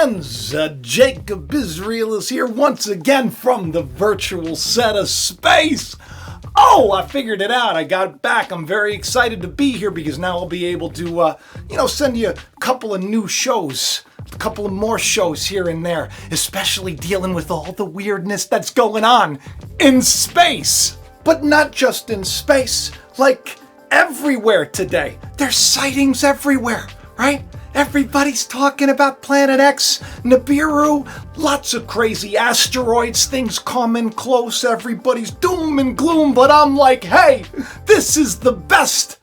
friends, Jacob Israel is here once again from the virtual set of space. Oh, I figured it out. I got it back. I'm very excited to be here because now I'll be able to, send you a couple of new shows. A couple of more shows here and there, especially dealing with all the weirdness that's going on in space. But not just in space, like everywhere today. There's sightings everywhere, right? Everybody's talking about Planet X, Nibiru, lots of crazy asteroids, things coming close, everybody's doom and gloom, but I'm like, hey, this is the best.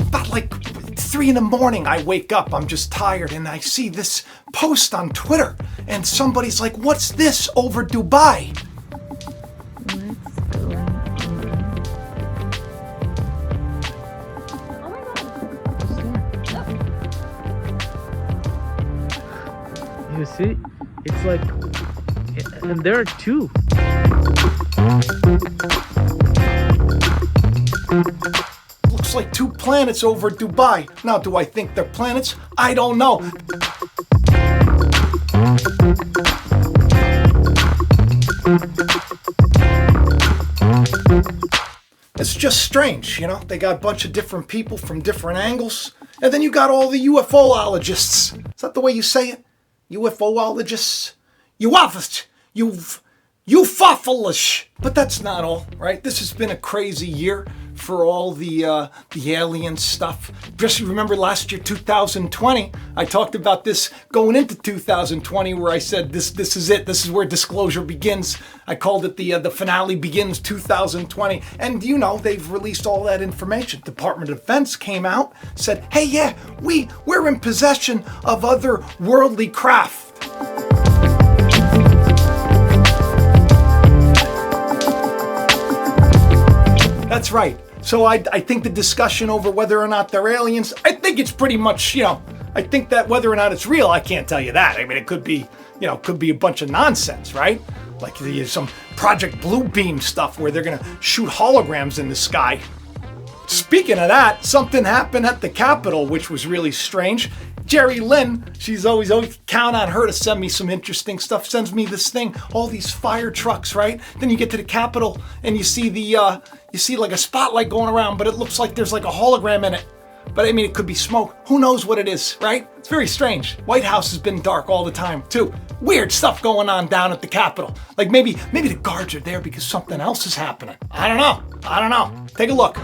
About like 3 in the morning, I wake up, I'm just tired, and I see this post on Twitter, and somebody's like, what's this over Dubai? You see? It's like, and there are two. Looks like 2 planets over Dubai. Now, do I think they're planets? I don't know. It's just strange, you know? They got a bunch of different people from different angles. And then you got all the UFOologists. Is that the way you say it? UFOologists? UFOfolish. But that's not all, right? This has been a crazy year for all the alien stuff. Just remember last year, 2020, I talked about this going into 2020, where I said this is it. This is where disclosure begins. I called it the finale begins 2020. And you know, they've released all that information. Department of Defense came out, said, hey, yeah, we're in possession of other worldly craft. That's right. So I think the discussion over whether or not they're aliens, I think it's pretty much, I think that whether or not it's real, I can't tell you that. I mean, it could be, could be a bunch of nonsense, right? Like some Project Bluebeam stuff where they're going to shoot holograms in the sky. Speaking of that, something happened at the Capitol, which was really strange. Jerry Lynn, she's always count on her to send me some interesting stuff. Sends me this thing, all these fire trucks, right? Then you get to the Capitol and you see like a spotlight going around, but it looks like there's like a hologram in it. But I mean, it could be smoke. Who knows what it is, right? It's very strange. White House has been dark all the time too. Weird stuff going on down at the Capitol. Like maybe the guards are there because something else is happening. I don't know. Take a look.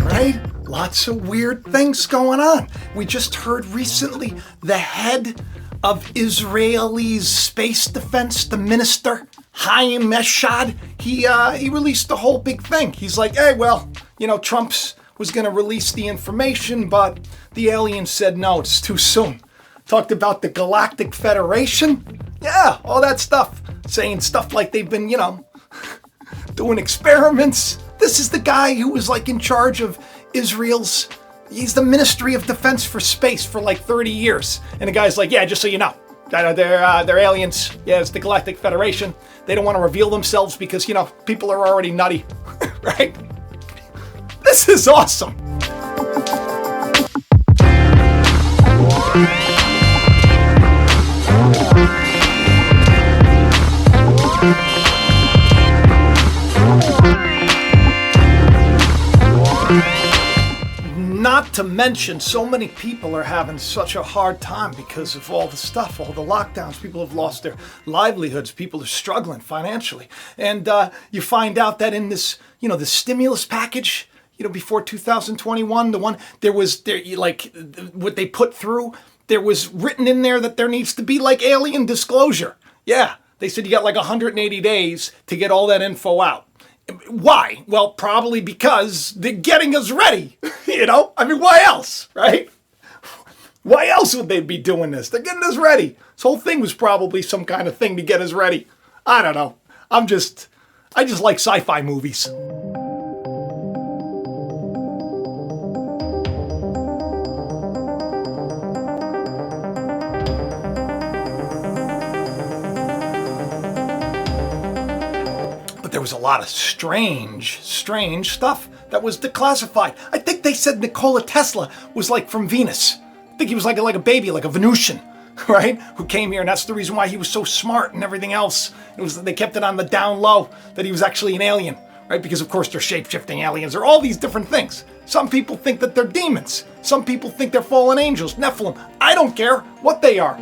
Right? Lots of weird things going on. We just heard recently the head of Israel's space defense, the minister, Chaim Eshad, he released the whole big thing. He's like, hey, well, Trump's was going to release the information, but the aliens said no, it's too soon. Talked about the Galactic Federation. Yeah, all that stuff. Saying stuff like they've been, doing experiments. This is the guy who was like in charge of Israel's, he's the Ministry of Defense for space for like 30 years. And the guy's like, yeah, just so you know, they're aliens. Yeah, it's the Galactic Federation. They don't want to reveal themselves because, people are already nutty, right? This is awesome. Not to mention, so many people are having such a hard time because of all the stuff, all the lockdowns. People have lost their livelihoods. People are struggling financially. And you find out that in this, the stimulus package, before 2021, what they put through, there was written in there that there needs to be like alien disclosure. Yeah, they said you got like 180 days to get all that info out. Why? Well, probably because they're getting us ready. I mean, why else, right? Why else would they be doing this? They're getting us ready. This whole thing was probably some kind of thing to get us ready. I don't know. I just like sci-fi movies. was a lot of strange stuff that was declassified. I think they said Nikola Tesla was like from Venus. I think he was like a baby, like a Venusian, right? Who came here, and that's the reason why he was so smart and everything else. They kept it on the down low that he was actually an alien, right? Because of course they're shape-shifting aliens. They're all these different things. Some people think that they're demons. Some people think they're fallen angels, Nephilim. I don't care what they are.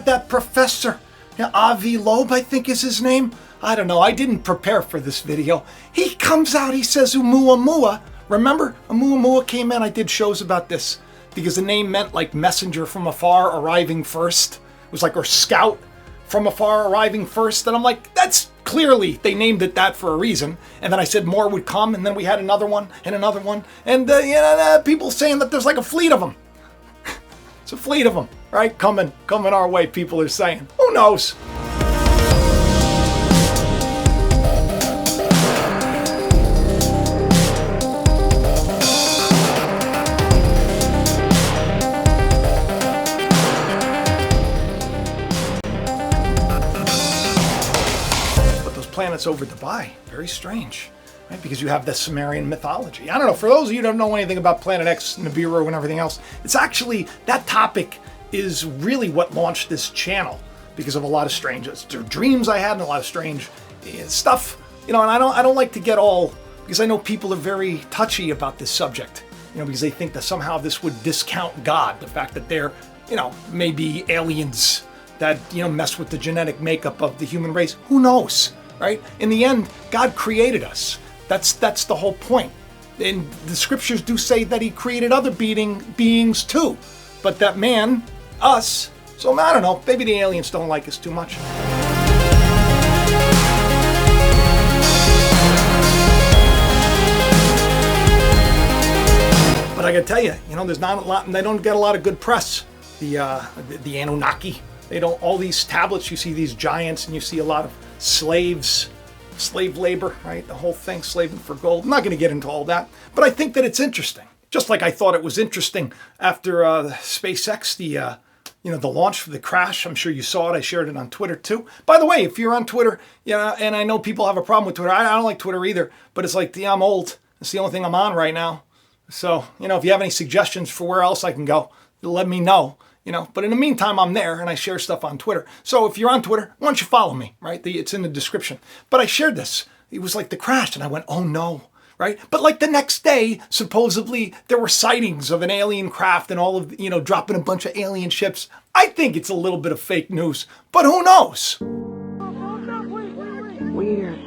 That professor, Avi Loeb, I think is his name. I don't know. I didn't prepare for this video. He comes out, he says Oumuamua. Remember? Oumuamua came in. I did shows about this because the name meant like messenger from afar arriving first. It was like, or scout from afar arriving first. And I'm like, that's clearly, they named it that for a reason. And then I said more would come. And then we had another one and another one. And people saying that there's like a fleet of them. It's a fleet of them, right? Coming our way, people are saying. Who knows? But those planets over Dubai, very strange. Right? Because you have the Sumerian mythology. I don't know, for those of you who don't know anything about Planet X, Nibiru, and everything else, it's actually, that topic is really what launched this channel because of a lot of strange dreams I had and a lot of strange stuff. And I don't like to get all, because I know people are very touchy about this subject, because they think that somehow this would discount God, the fact that they're, maybe aliens that, mess with the genetic makeup of the human race. Who knows, right? In the end, God created us. That's the whole point. And the scriptures do say that he created other beings too. But that man, us, so I don't know, maybe the aliens don't like us too much. But I gotta tell you, there's not a lot, they don't get a lot of good press. The Anunnaki, they don't, all these tablets, you see these giants and you see a lot of slaves, slave labor, right? The whole thing, slaving for gold. I'm not going to get into all that, but I think that it's interesting. Just like I thought it was interesting after Spacex, the launch for the crash. I'm sure you saw it. I shared it on Twitter too. By the way, if you're on Twitter, and I know people have a problem with Twitter. I don't like Twitter either, but it's like, I'm old. It's the only thing I'm on right now. So, if you have any suggestions for where else I can go, let me know. But in the meantime, I'm there and I share stuff on Twitter. So if you're on Twitter, why don't you follow me, right? It's in the description. But I shared this. It was like the crash and I went, oh no, right? But like the next day, supposedly there were sightings of an alien craft and all of, dropping a bunch of alien ships. I think it's a little bit of fake news, but who knows? Weird.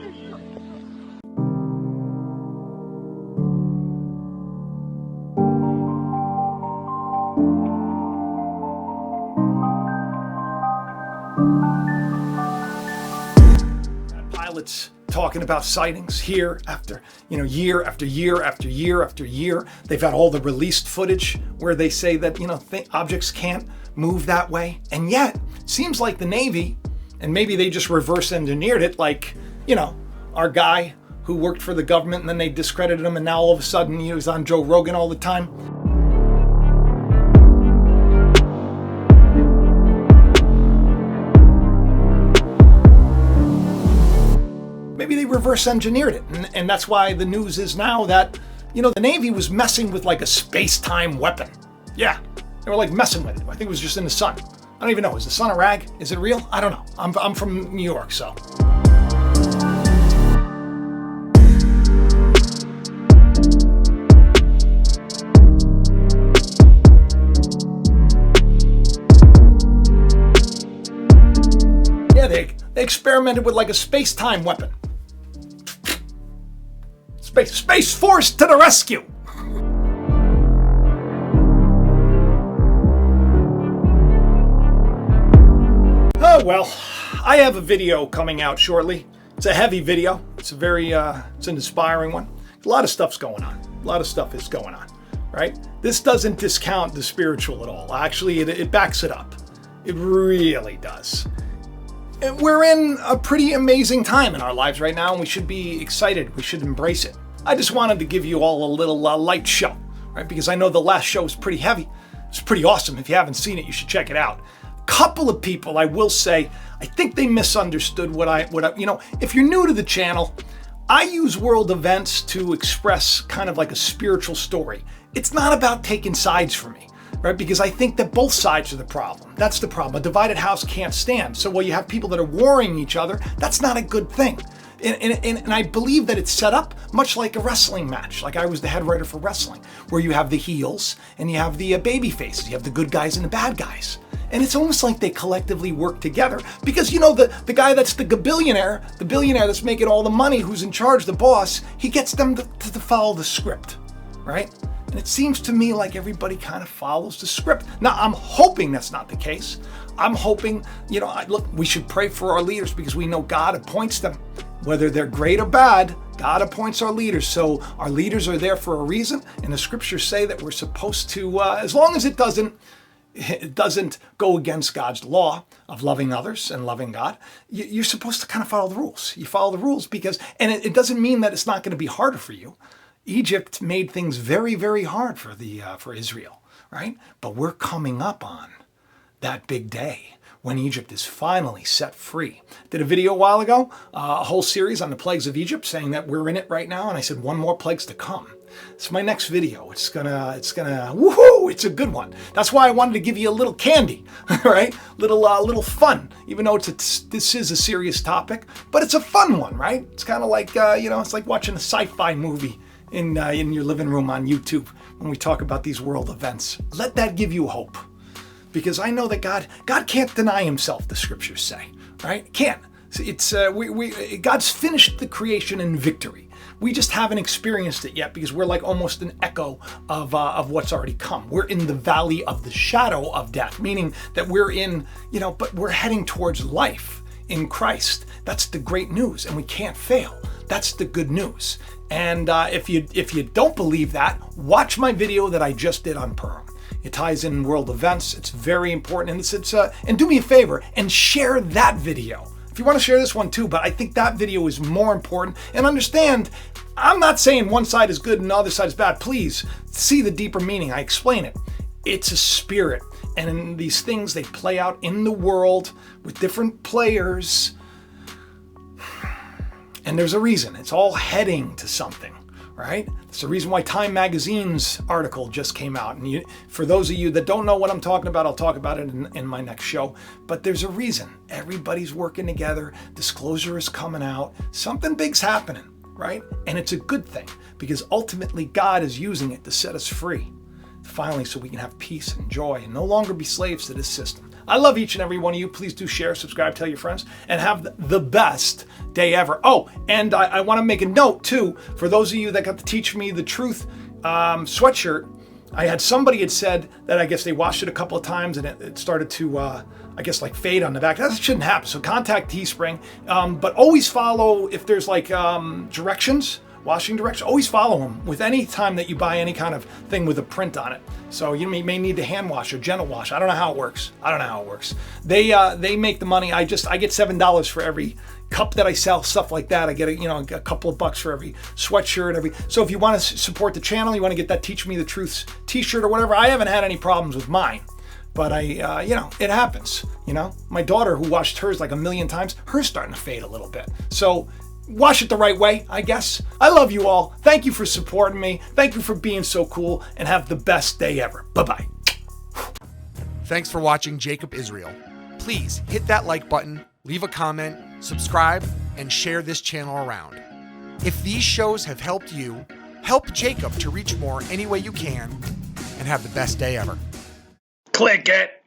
Pilots talking about sightings here after, year after year after year after year. They've had all the released footage where they say that, objects can't move that way. And yet, seems like the Navy, and maybe they just reverse engineered it, like, our guy who worked for the government and then they discredited him and now all of a sudden he was on Joe Rogan all the time. Maybe they reverse engineered it. And that's why the news is now that, the Navy was messing with like a space-time weapon. Yeah, they were like messing with it. I think it was just in the sun. I don't even know. Is the sun a rag? Is it real? I don't know. I'm from New York, so. Yeah, they experimented with like a space-time weapon. Space Force to the rescue! Oh well, I have a video coming out shortly. It's a heavy video. It's a very, it's an inspiring one. A lot of stuff's going on. A lot of stuff is going on, right? This doesn't discount the spiritual at all. Actually, it backs it up. It really does. We're in a pretty amazing time in our lives right now, and we should be excited. We should embrace it. I just wanted to give you all a little light show, right? Because I know the last show was pretty heavy. It's pretty awesome. If you haven't seen it, you should check it out. Couple of people, I will say, I think they misunderstood what I, if you're new to the channel, I use world events to express kind of like a spiritual story. It's not about taking sides for me, right? Because I think that both sides are the problem. That's the problem. A divided house can't stand. So while you have people that are warring each other, that's not a good thing. And I believe that it's set up much like a wrestling match. Like I was the head writer for wrestling, where you have the heels and you have the baby faces. You have the good guys and the bad guys. And it's almost like they collectively work together because, the guy that's the billionaire that's making all the money, who's in charge, the boss, he gets them to follow the script, right? And it seems to me like everybody kind of follows the script. Now, I'm hoping that's not the case. I'm hoping, look, we should pray for our leaders because we know God appoints them. Whether they're great or bad, God appoints our leaders. So our leaders are there for a reason. And the scriptures say that we're supposed to, as long as it doesn't go against God's law of loving others and loving God, you're supposed to kind of follow the rules. You follow the rules because, and it doesn't mean that it's not going to be harder for you. Egypt made things very, very hard for Israel, right? But we're coming up on that big day when Egypt is finally set free. Did a video a while ago, a whole series on the plagues of Egypt, saying that we're in it right now, and I said one more plague's to come. It's my next video. It's gonna, woohoo! It's a good one. That's why I wanted to give you a little candy, right? Little fun. Even though this is a serious topic, but it's a fun one, right? It's kind of like it's like watching a sci-fi movie in your living room on YouTube when we talk about these world events. Let that give you hope, because I know that God can't deny Himself. The scriptures say, right? Can't. It's God's finished the creation in victory. We just haven't experienced it yet because we're like almost an echo of what's already come. We're in the valley of the shadow of death, meaning that we're in, but we're heading towards life in Christ. That's the great news, and we can't fail. That's the good news. And if you don't believe that, watch my video that I just did on Purim. It ties in world events. It's very important, and and do me a favor and share that video. If you want to share this one too, but I think that video is more important. And understand, I'm not saying one side is good and the other side is bad. Please see the deeper meaning. I explain it. It's a spirit. And in these things, they play out in the world with different players. And there's a reason. It's all heading to something, right? It's the reason why Time Magazine's article just came out. And for those of you that don't know what I'm talking about, I'll talk about it in my next show. But there's a reason. Everybody's working together. Disclosure is coming out. Something big's happening, right? And it's a good thing because ultimately God is using it to set us free. Finally, so we can have peace and joy and no longer be slaves to this system. I love each and every one of you. Please do share, subscribe, tell your friends, and have the best day ever. Oh, and I want to make a note too, for those of you that got to Teach Me the Truth sweatshirt. I had somebody had said that I guess they washed it a couple of times and it started to, I guess, like fade on the back. That shouldn't happen. So contact Teespring, but always follow if there's like directions. Washing directions, always follow them with any time that you buy any kind of thing with a print on it. So you may need to hand wash or gentle wash. I don't know how it works. They make the money. I get $7 for every cup that I sell, stuff like that. I get a couple of bucks for every sweatshirt, So if you want to support the channel, you want to get that Teach Me the Truth t-shirt or whatever. I haven't had any problems with mine. But it happens. My daughter, who washed hers like 1,000,000 times, hers starting to fade a little bit. So wash it the right way, I guess. I love you all. Thank you for supporting me. Thank you for being so cool, and have the best day ever. Bye-bye. Thanks for watching Jacob Israel. Please hit that like button, leave a comment, subscribe, and share this channel around. If these shows have helped you, help Jacob to reach more any way you can, and have the best day ever. Click it.